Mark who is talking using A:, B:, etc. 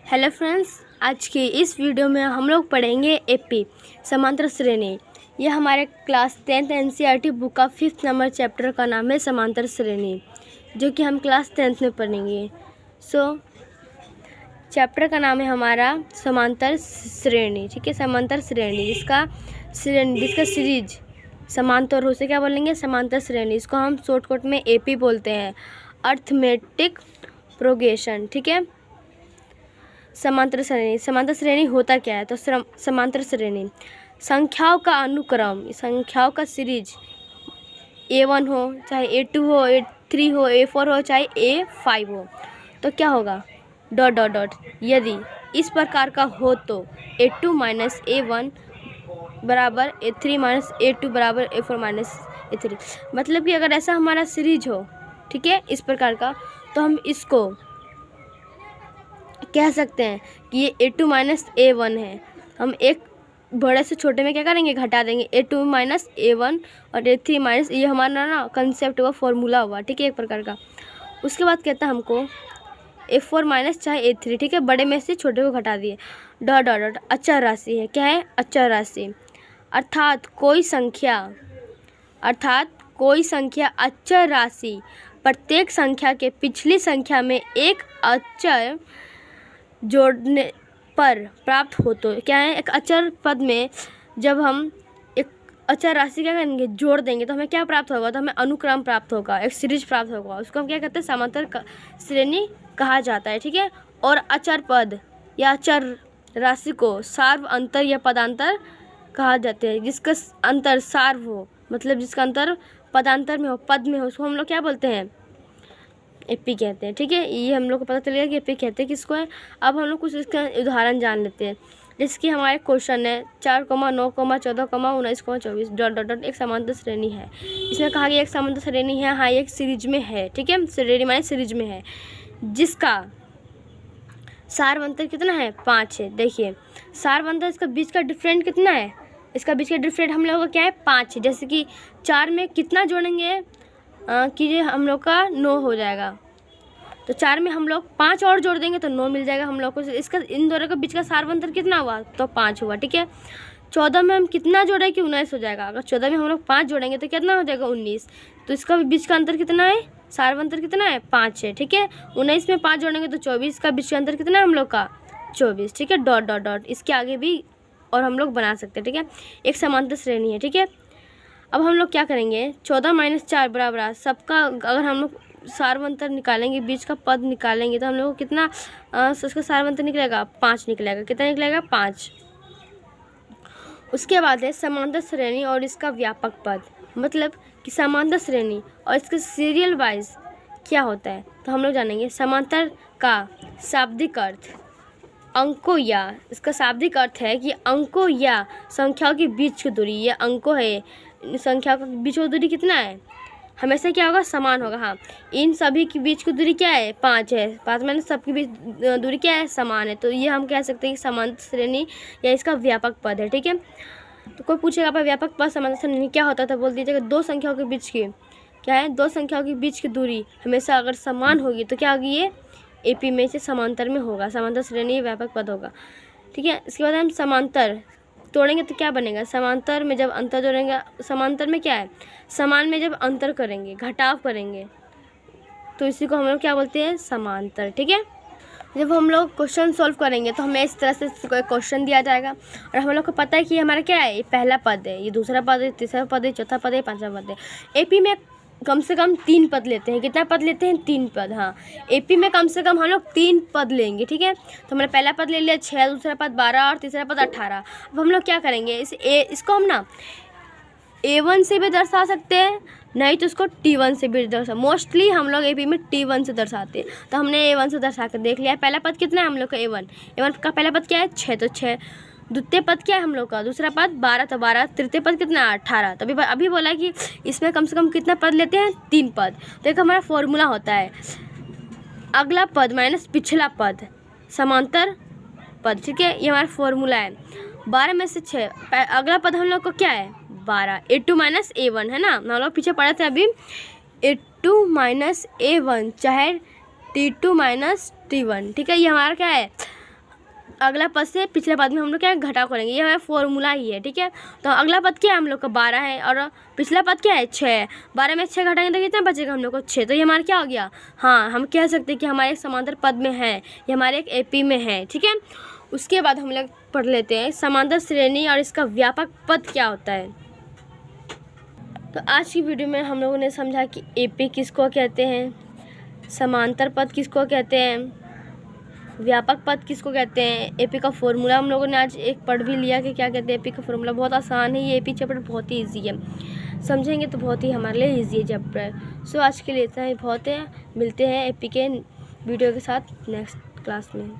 A: Hello friends, आज की इस वीडियो में हम लोग पढ़ेंगे एपी समांतर श्रेणी। यह हमारे क्लास 10th एनसीईआरटी बुक का 5th नंबर चैप्टर का नाम है समांतर श्रेणी, जो कि हम क्लास 10th में पढ़ेंगे। चैप्टर का नाम है हमारा समांतर श्रेणी। ठीक है, समांतर श्रेणी जिसका सीरीज समांतर हो से क्या बोलेंगे, समांतर श्रेणी। इसको हम शॉर्टकट में एपी बोलते हैं, अर्थमेटिक प्रोग्रेशन। ठीक है, समांतर श्रेणी होता क्या है? तो समांतर श्रेणी संख्याओं का अनुक्रम, संख्याओं का सीरीज A1 हो, चाहे A2 हो, A3 हो, A4 हो, चाहे A5 हो, तो क्या होगा, डॉट डॉट डॉट। यदि इस प्रकार का हो तो A2 माइनस A1 बराबर A3 माइनस A2 बराबर A4 माइनस A3। मतलब कि अगर ऐसा हमारा सीरीज हो, ठीक है, इस प्रकार का, तो हम इसको कह सकते हैं कि ये A2 माइनस A1 है। हम एक बड़े से छोटे में क्या करेंगे, घटा देंगे, A2 माइनस A1 और A3 माइनस, ये हमारा ना कंसेप्ट हुआ, फॉर्मूला हुआ। ठीक है, एक प्रकार का। उसके बाद कहता है हमको A4 माइनस चाहे A3, ठीक है, बड़े में से छोटे को घटा दिए, डॉट डॉट डॉट। अचर राशि है, क्या है, अचर राशि। अर्थात कोई संख्या अचर राशि प्रत्येक संख्या के पिछली संख्या में एक अचर जोड़ने पर प्राप्त हो। तो क्या है, एक अचर पद में जब हम एक अचर राशि क्या करेंगे, जोड़ देंगे, तो हमें क्या प्राप्त होगा, तो हमें अनुक्रम प्राप्त होगा, एक सीरीज प्राप्त होगा। उसको हम क्या कहते हैं, समांतर श्रेणी कहा जाता है। ठीक है, और अचर पद या अचर राशि को सार्व, अंतर या पदांतर कहा जाता है। जिसका अंतर सार्व हो, मतलब जिसका अंतर पदांतर में हो, पद में हो, उसको हम लोग क्या बोलते हैं, एपी कहते हैं। ठीक है, ये हम लोग को पता चलेगा कि एपी कहते हैं किसको है। अब हम लोग कुछ इसका उदाहरण जान लेते हैं। जैसे कि हमारे क्वेश्चन है 4, 9, 14, 19, 24 डॉट डॉट डॉट। एक समांतर श्रेणी है, इसमें कहा गया एक समांतर श्रेणी है, हाँ, एक सीरीज में है। ठीक है, श्रेणी माने सीरीज में है, जिसका सार्व अंतर कितना है, 5 है। देखिए सार्व अंतर, इसका बीच का डिफरेंट कितना है, इसका बीच का डिफरेंट हम लोगों का क्या है, 5 है। जैसे कि 4 में कितना जोड़ेंगे कि ये हम लोग का 9 हो जाएगा, तो 4 में हम लोग 5 और जोड़ देंगे तो 9 मिल जाएगा हम लोग को। इसका इन दोनों के बीच का सार्व अंतर कितना हुआ, तो 5 हुआ। ठीक है, 14 में हम कितना जोड़े कि 19 हो जाएगा। अगर 14 में हम लोग 5 जोड़ेंगे तो कितना हो जाएगा, 19। तो इसका बीच का अंतर कितना है, सार्व अंतर कितना है, 5 है। ठीक है, 19 में 5 जोड़ेंगे तो 24 का बीच का अंतर कितना है हम लोग का, 24। ठीक है, डॉट डॉट डॉट। इसके आगे भी और हम लोग बना सकते हैं। ठीक है, एक समांतर श्रेणी है। ठीक है, अब हम लोग क्या करेंगे, 14 माइनस 4 बराबर सबका, अगर हम लोग सार्व अंतर निकालेंगे, बीच का पद निकालेंगे, तो हम लोग को कितना उसका सार्व अंतर निकलेगा, 5 निकलेगा। कितना निकलेगा, 5। उसके बाद है समांतर श्रेणी और इसका व्यापक पद। मतलब कि समांतर श्रेणी और इसके सीरियल वाइज क्या होता है, तो हम लोग जानेंगे। समांतर का शाब्दिक अर्थ अंकों, या इसका शाब्दिक अर्थ है कि अंकों या संख्याओं के बीच की दूरी, ये अंकों है, संख्याओं के बीच की दूरी कितना है, हमेशा क्या होगा, समान होगा। हाँ, इन सभी के बीच की दूरी क्या है, 5 है। 5 में सबके बीच दूरी क्या है, समान है। तो ये हम कह सकते हैं कि समांतर श्रेणी या इसका व्यापक पद है। ठीक है, तो कोई पूछेगा आप व्यापक पद समांतर श्रेणी क्या होता है, तो बोल दीजिएगा दो संख्याओं के बीच की क्या है, दो संख्याओं के बीच की दूरी हमेशा अगर समान होगी तो क्या होगी, ये एपी में से समांतर में होगा, समांतर श्रेणी व्यापक पद होगा। ठीक है, इसके बाद हम समांतर तोड़ेंगे तो क्या बनेगा, समांतर में जब अंतर जोड़ेंगे, समांतर में क्या है, समान में जब अंतर करेंगे, घटाव करेंगे, तो इसी को हम लोग क्या बोलते हैं, समांतर। ठीक है, जब हम लोग क्वेश्चन सॉल्व करेंगे तो हमें इस तरह से कोई क्वेश्चन दिया जाएगा और हम लोग को पता है कि हमारा क्या है, ये पहला पद है, ये दूसरा पद है, तीसरा पद है, चौथा पद है, पांचवा पद है। एपी में कम से कम 3 पद लेते हैं। कितना पद लेते हैं, 3 पद। हाँ, एपी में कम से कम हम लोग 3 पद लेंगे। ठीक है, तो हमने पहला पद ले लिया 6, दूसरा पद 12 और तीसरा पद 18। अब हम लोग क्या करेंगे, इसको हम ना A1 से भी दर्शा सकते हैं, नहीं तो इसको T1 से भी दर्शा। मोस्टली हम लोग एपी में T1 से दर्शाते हैं, तो हमने A1 से दर्शा कर देख लिया। पहला पद कितना है हम लोग का, A1 का पहला पद क्या है, 6, तो 6। द्वितीय पद क्या है हम लोग का, दूसरा पद 12, तो 12। तृतीय पद कितना, 18। तो अभी बोला कि इसमें कम से कम कितना पद लेते हैं, 3 पद। तो एक हमारा फॉर्मूला होता है, अगला पद माइनस पिछला पद समांतर पद। ठीक है, ये हमारा फॉर्मूला है। 12 में से 6, अगला पद हम लोग को क्या है, 12। A2 माइनस A1 है ना, हम लोग पीछे पढ़े थे अभी, A2 माइनस A1 चाहे T2 माइनस T1। ठीक है, ये हमारा क्या है, अगला पद से पिछले पद में हम लोग क्या घटाव करेंगे, ये हमारा फॉर्मूला ही है, ठीक है। तो अगला पद क्या है हम लोग का 12 है और पिछला पद क्या है 6 है। 12 में 6 घटाएंगे तो कितना बचेगा हम लोग को 6। तो ये हमारा क्या हो गया, हाँ हम कह सकते हैं कि हमारे एक समांतर पद में है, ये हमारे एक एपी में है, ठीक है। उसके बाद हम लोग पढ़ लेते हैं समांतर श्रेणी और इसका व्यापक पद क्या होता है। तो आज की वीडियो में हम लोगों ने समझा कि एपी किसको कहते हैं, समांतर पद किसको कहते हैं, व्यापक पद किसको कहते हैं। एपी का फॉर्मूला हम लोगों ने आज एक पढ़ भी लिया कि क्या कहते हैं एपी का फॉर्मूला। बहुत आसान है ये एपी चैप्टर, बहुत ही इजी है, समझेंगे तो बहुत ही हमारे लिए इजी है चैप्टर। सो आज के लिए इतना ही बहुत है, मिलते हैं एपी के वीडियो के साथ नेक्स्ट क्लास में।